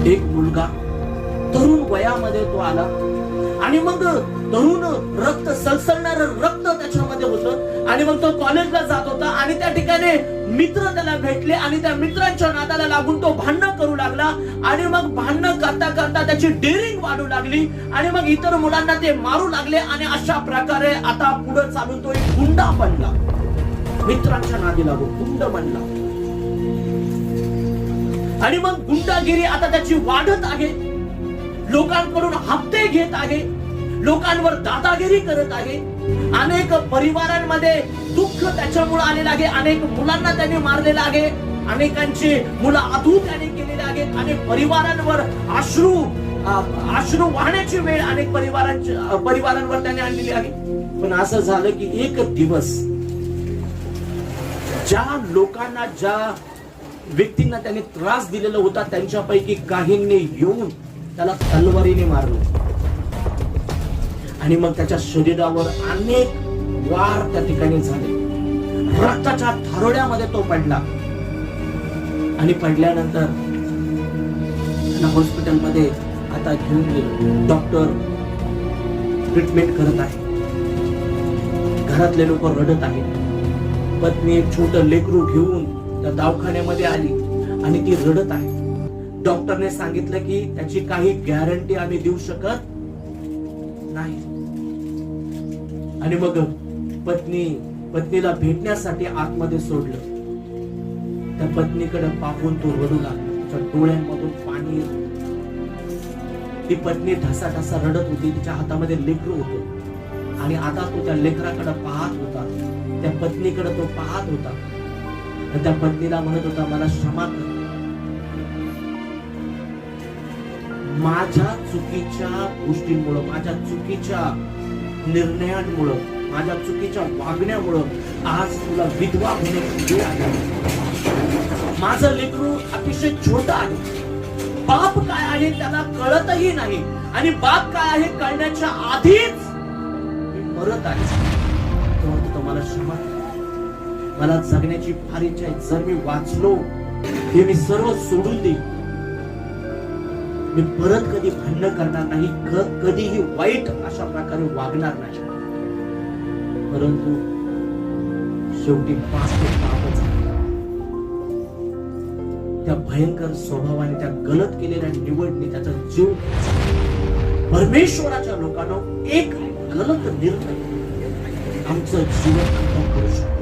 एक मुलगा तरुण वयामध्ये तो आला आणि मग तरुण रक्त सळसळणार रक्त त्याच्यामध्ये होतं आणि मग तो कॉलेजला जात होता आणि त्या ठिकाणी मित्र त्याला भेटले आणि त्या मित्रांच्या नादाला लागून तो भांडण करू लागला आणि मग भांडण करता करता त्याची डेअरिंग वाढू लागली आणि मग इतर मुलांना ते मारू लागले आणि अशा प्रकारे आता पुढे चालून तो एक गुंडा बनला. मित्रांच्या नादी लागून गुंड बनला आणि मग गुंडागिरी आता त्याची वाढत आहे. लोकांकडून हप्ते घेत आहे, लोकांवर दादागिरी करत आहे. अनेक परिवारांमध्ये दुःख त्याच्यामुळे आलेलं आहे. अनेक मुलांना त्याने मारलेलं आहे, अनेकांची मुलं अधू त्याने केलेले आहेत. अनेक परिवारांवर अश्रू वाहण्याची वेळ अनेक परिवारांवर त्याने आणलेली आहे. पण असं झालं की एक दिवस ज्या लोकांना, ज्या व्यक्तींना त्याने त्रास दिलेला होता त्यांच्यापैकी काहींनी येऊन त्याला तलवारीने मारलं आणि मग त्याच्या शरीरावर अनेक वार त्या ठिकाणी झाले. रक्ताच्या थारोड्यामध्ये तो पडला आणि पडल्यानंतर हॉस्पिटलमध्ये आता घेऊन गेलो. डॉक्टर ट्रीटमेंट करत आहे, घरातले लोक रडत आहेत. पत्नी छोटं लेकरू घेऊन त्या दवाखान्यामध्ये आली आणि ती रडत आहे. डॉक्टरने सांगितलं की त्याची काही गॅरंटी आम्ही देऊ शकत नाही. आणि मग पत्नीला भेटण्यासाठी आतमध्ये सोडलं. त्या पत्नीकडे पाहून तो रडू लागला, त्याच्या डोळ्यांमधून पाणी येत. ती पत्नी ढसाढसा रडत होती, तिच्या हातामध्ये लेकरू होतं आणि आता तो त्या लेकराकडे पाहत होता, त्या पत्नीकडे तो पाहत होता आणि त्या पत्नीला म्हणत होता, मला क्षमा कर, माझ्या चुकीच्या गोष्टींमुळे, माझ्या चुकीच्या निर्णयांमुळे, माझ्या चुकीच्या वागण्यामुळे आज तुला विधवा होण्याची वेळ आली. माझं लेकरू अतिशय छोटं आहे, बाप काय आहे त्याला कळतही नाही आणि बाप काय आहे कळण्याच्या आधीच मी मरत आहे. मला क्षमा कर, मला जगण्याची फार इच्छा आहे. जर मी वाचलो हे मी सर्व सोडून देईन. मी परत कधी भांडण करणार नाही, कधीही वाईट अशा प्रकारे वागणार नाही. परंतु शेवटी पाप झाला. त्या भयंकर स्वभावाने, त्या गलत केलेल्या निवडणी त्याचा जीव. परमेश्वराच्या लोकांना एक गलत निर्णय आमचं जीवन खतम करू शकतो.